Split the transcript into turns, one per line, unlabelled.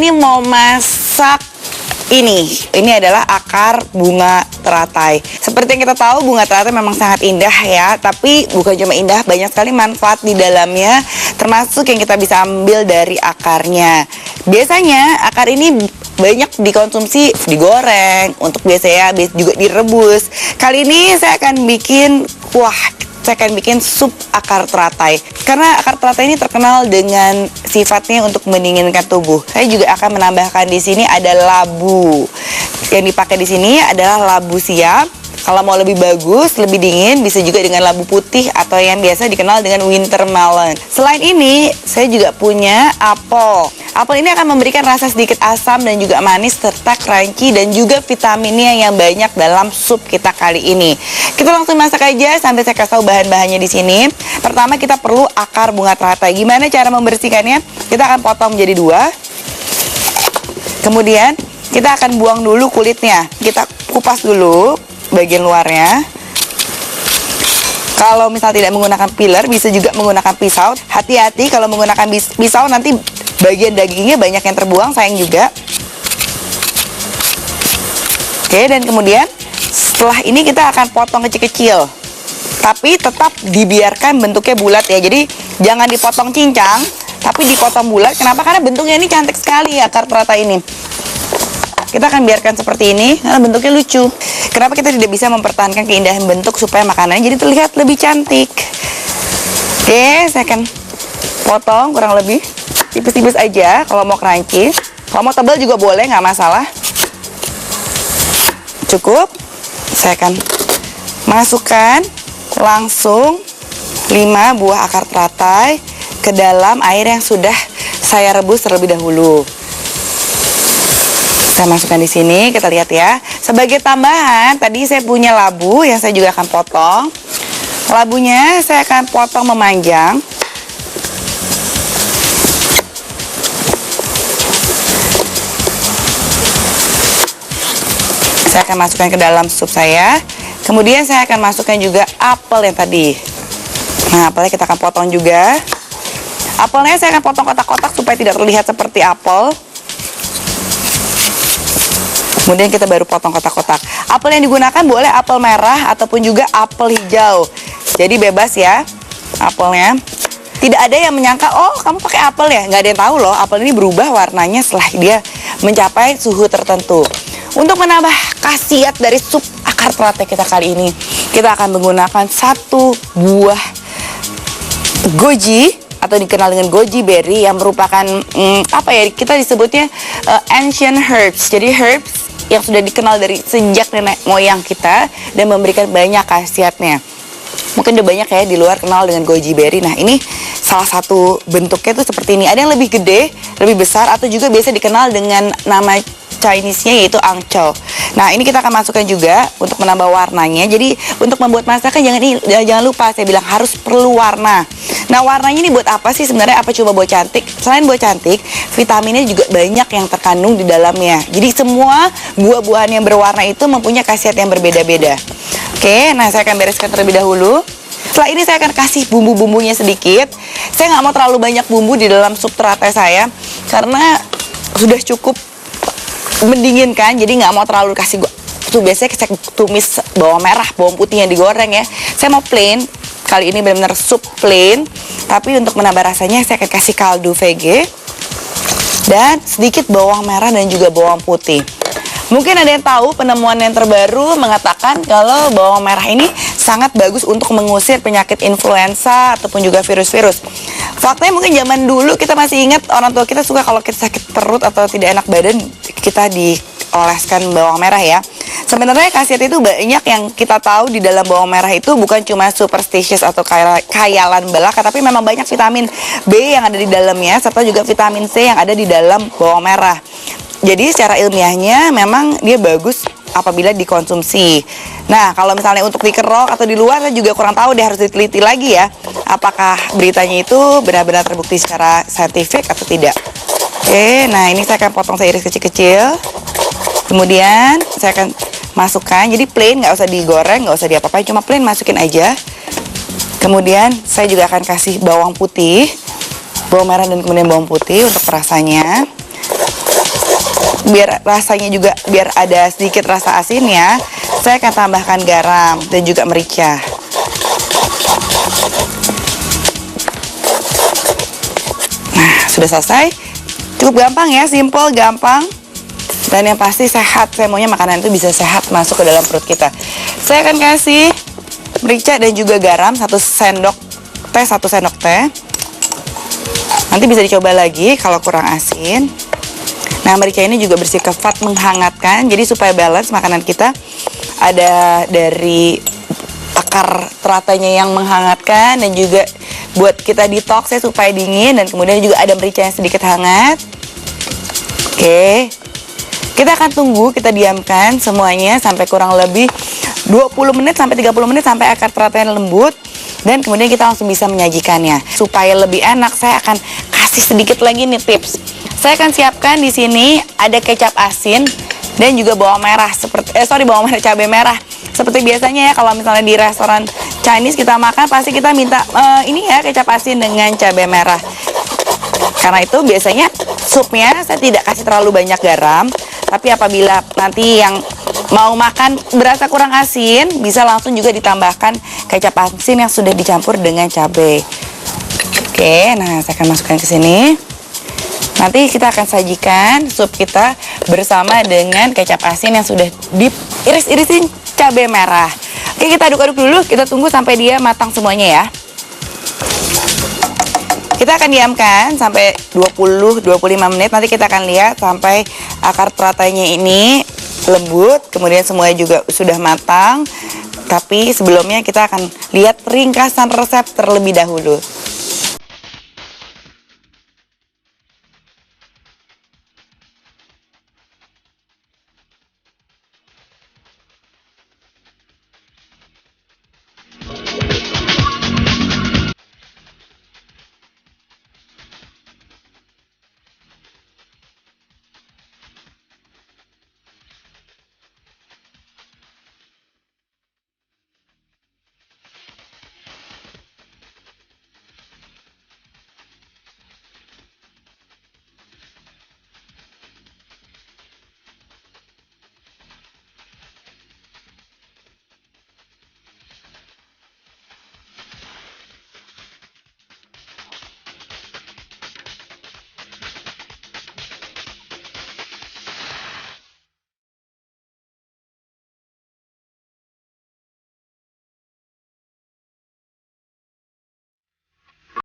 ini mau masak ini adalah akar bunga teratai. Seperti yang kita tahu, bunga teratai memang sangat indah ya, tapi bukan cuma indah, banyak sekali manfaat di dalamnya, termasuk yang kita bisa ambil dari akarnya. Biasanya akar ini banyak dikonsumsi digoreng, untuk biasanya juga direbus. Kali ini saya akan bikin sup akar teratai. Karena akar teratai ini terkenal dengan sifatnya untuk mendinginkan tubuh. Saya juga akan menambahkan di sini ada labu. Yang dipakai di sini adalah labu siam. Kalau mau lebih bagus, lebih dingin, bisa juga dengan labu putih atau yang biasa dikenal dengan winter melon. Selain ini, saya juga punya apel. Apel ini akan memberikan rasa sedikit asam dan juga manis serta crunchy dan juga vitaminnya yang banyak dalam sup kita kali ini. Kita langsung masak aja sampai saya kasih tahu bahan-bahannya di sini. Pertama kita perlu akar bunga teratai. Gimana cara membersihkannya? Kita akan potong menjadi 2. Kemudian kita akan buang dulu kulitnya. Kita kupas dulu bagian luarnya. Kalau misal tidak menggunakan peeler, bisa juga menggunakan pisau. Hati-hati kalau menggunakan pisau, nanti bagian dagingnya banyak yang terbuang, sayang juga. Oke, dan kemudian setelah ini kita akan potong kecil-kecil, tapi tetap dibiarkan bentuknya bulat ya. Jadi jangan dipotong cincang, tapi dipotong bulat. Kenapa? Karena bentuknya ini cantik sekali akar teratai ini. Kita akan biarkan seperti ini karena bentuknya lucu. Kenapa kita tidak bisa mempertahankan keindahan bentuk supaya makanannya jadi terlihat lebih cantik? Oke, saya akan potong kurang lebih tipis-tipis aja. Kalau mau crunchy, kalau mau tebal juga boleh, nggak masalah. Cukup. Saya akan masukkan langsung 5 buah akar teratai ke dalam air yang sudah saya rebus terlebih dahulu. Saya masukkan di sini, kita lihat ya. Sebagai tambahan, tadi saya punya labu yang saya juga akan potong. Labunya saya akan potong memanjang. Saya akan masukkan ke dalam sup saya. Kemudian saya akan masukkan juga apel yang tadi. Nah, apelnya kita akan potong juga. Apelnya saya akan potong kotak-kotak supaya tidak terlihat seperti apel. Kemudian kita baru potong kotak-kotak. Apel yang digunakan boleh apel merah ataupun juga apel hijau. Jadi bebas ya apelnya. Tidak ada yang menyangka, oh kamu pakai apel ya. Nggak ada yang tahu loh, apel ini berubah warnanya setelah dia mencapai suhu tertentu. Untuk menambah khasiat dari sup akar teratai kita kali ini, kita akan menggunakan 1 buah goji atau dikenal dengan goji berry yang merupakan kita disebutnya ancient herbs. Jadi herbs yang sudah dikenal dari sejak nenek moyang kita dan memberikan banyak khasiatnya. Mungkin udah banyak ya di luar kenal dengan goji berry. Nah, ini salah satu bentuknya tuh seperti ini. Ada yang lebih gede, lebih besar, atau juga biasa dikenal dengan nama Chinese-nya yaitu angcow. Nah, ini kita akan masukkan juga untuk menambah warnanya. Jadi untuk membuat masakan jangan lupa saya bilang harus perlu warna. Nah, warnanya ini buat apa sih sebenarnya? Apa cuma buat cantik? Selain buat cantik, vitaminnya juga banyak yang terkandung di dalamnya. Jadi semua buah-buahan yang berwarna itu mempunyai khasiat yang berbeda-beda. Oke, nah saya akan bereskan terlebih dahulu. Setelah ini saya akan kasih bumbu-bumbunya sedikit. Saya nggak mau terlalu banyak bumbu di dalam sup teratai saya karena sudah cukup mendinginkan, jadi nggak mau terlalu kasih biasanya saya tumis bawang merah, bawang putih yang digoreng ya. Saya mau plain. Kali ini benar-benar sup plain, tapi untuk menambah rasanya saya akan kasih kaldu VG dan sedikit bawang merah dan juga bawang putih. Mungkin ada yang tahu penemuan yang terbaru mengatakan kalau bawang merah ini sangat bagus untuk mengusir penyakit influenza ataupun juga virus-virus. Faktanya mungkin zaman dulu kita masih ingat orang tua kita suka kalau kita sakit perut atau tidak enak badan kita dioleskan bawang merah ya. Sebenarnya khasiat itu banyak yang kita tahu di dalam bawang merah itu bukan cuma superstitious atau khayalan belaka, tapi memang banyak vitamin B yang ada di dalamnya serta juga vitamin C yang ada di dalam bawang merah. Jadi secara ilmiahnya memang dia bagus apabila dikonsumsi. Nah, kalau misalnya untuk dikerok atau di luar saya juga kurang tahu, dia harus diteliti lagi ya. Apakah beritanya itu benar-benar terbukti secara saintifik atau tidak. Oke, nah ini saya akan potong, saya iris kecil-kecil. Kemudian saya akan masukkan, jadi plain, nggak usah digoreng, nggak usah diapa-apain, cuma plain masukin aja. Kemudian saya juga akan kasih bawang putih, bawang merah dan kemudian bawang putih untuk rasanya. biar rasanya juga, biar ada sedikit rasa asinnya, saya akan tambahkan garam dan juga merica. Nah, sudah selesai. Cukup gampang ya, simple, gampang. Dan yang pasti sehat. Saya maunya makanan itu bisa sehat masuk ke dalam perut kita. Saya akan kasih merica dan juga garam 1 sendok teh. Nanti bisa dicoba lagi kalau kurang asin. Nah, merica ini juga bersifat menghangatkan. Jadi supaya balance makanan kita, ada dari akar teratanya yang menghangatkan dan juga buat kita detox ya supaya dingin, dan kemudian juga ada merica yang sedikit hangat. Oke. Kita akan tunggu, kita diamkan semuanya sampai kurang lebih 20 menit sampai 30 menit sampai akar teratanya lembut, dan kemudian kita langsung bisa menyajikannya. Supaya lebih enak, saya akan kasih sedikit lagi nih tips. Saya akan siapkan di sini ada kecap asin dan juga bawang merah, bawang merah, cabai merah. Seperti biasanya ya, kalau misalnya di restoran Chinese kita makan, pasti kita minta ini ya, kecap asin dengan cabai merah. Karena itu biasanya supnya saya tidak kasih terlalu banyak garam, tapi apabila nanti yang mau makan berasa kurang asin, bisa langsung juga ditambahkan kecap asin yang sudah dicampur dengan cabai. Oke, nah saya akan masukkan ke sini. Nanti kita akan sajikan sup kita bersama dengan kecap asin yang sudah diiris-irisin cabai merah. Oke, kita aduk-aduk dulu, kita tunggu sampai dia matang semuanya ya. Kita akan diamkan sampai 20-25 menit. Nanti kita akan lihat sampai akar teratanya ini lembut, kemudian semuanya juga sudah matang. Tapi sebelumnya kita akan lihat ringkasan resep terlebih dahulu.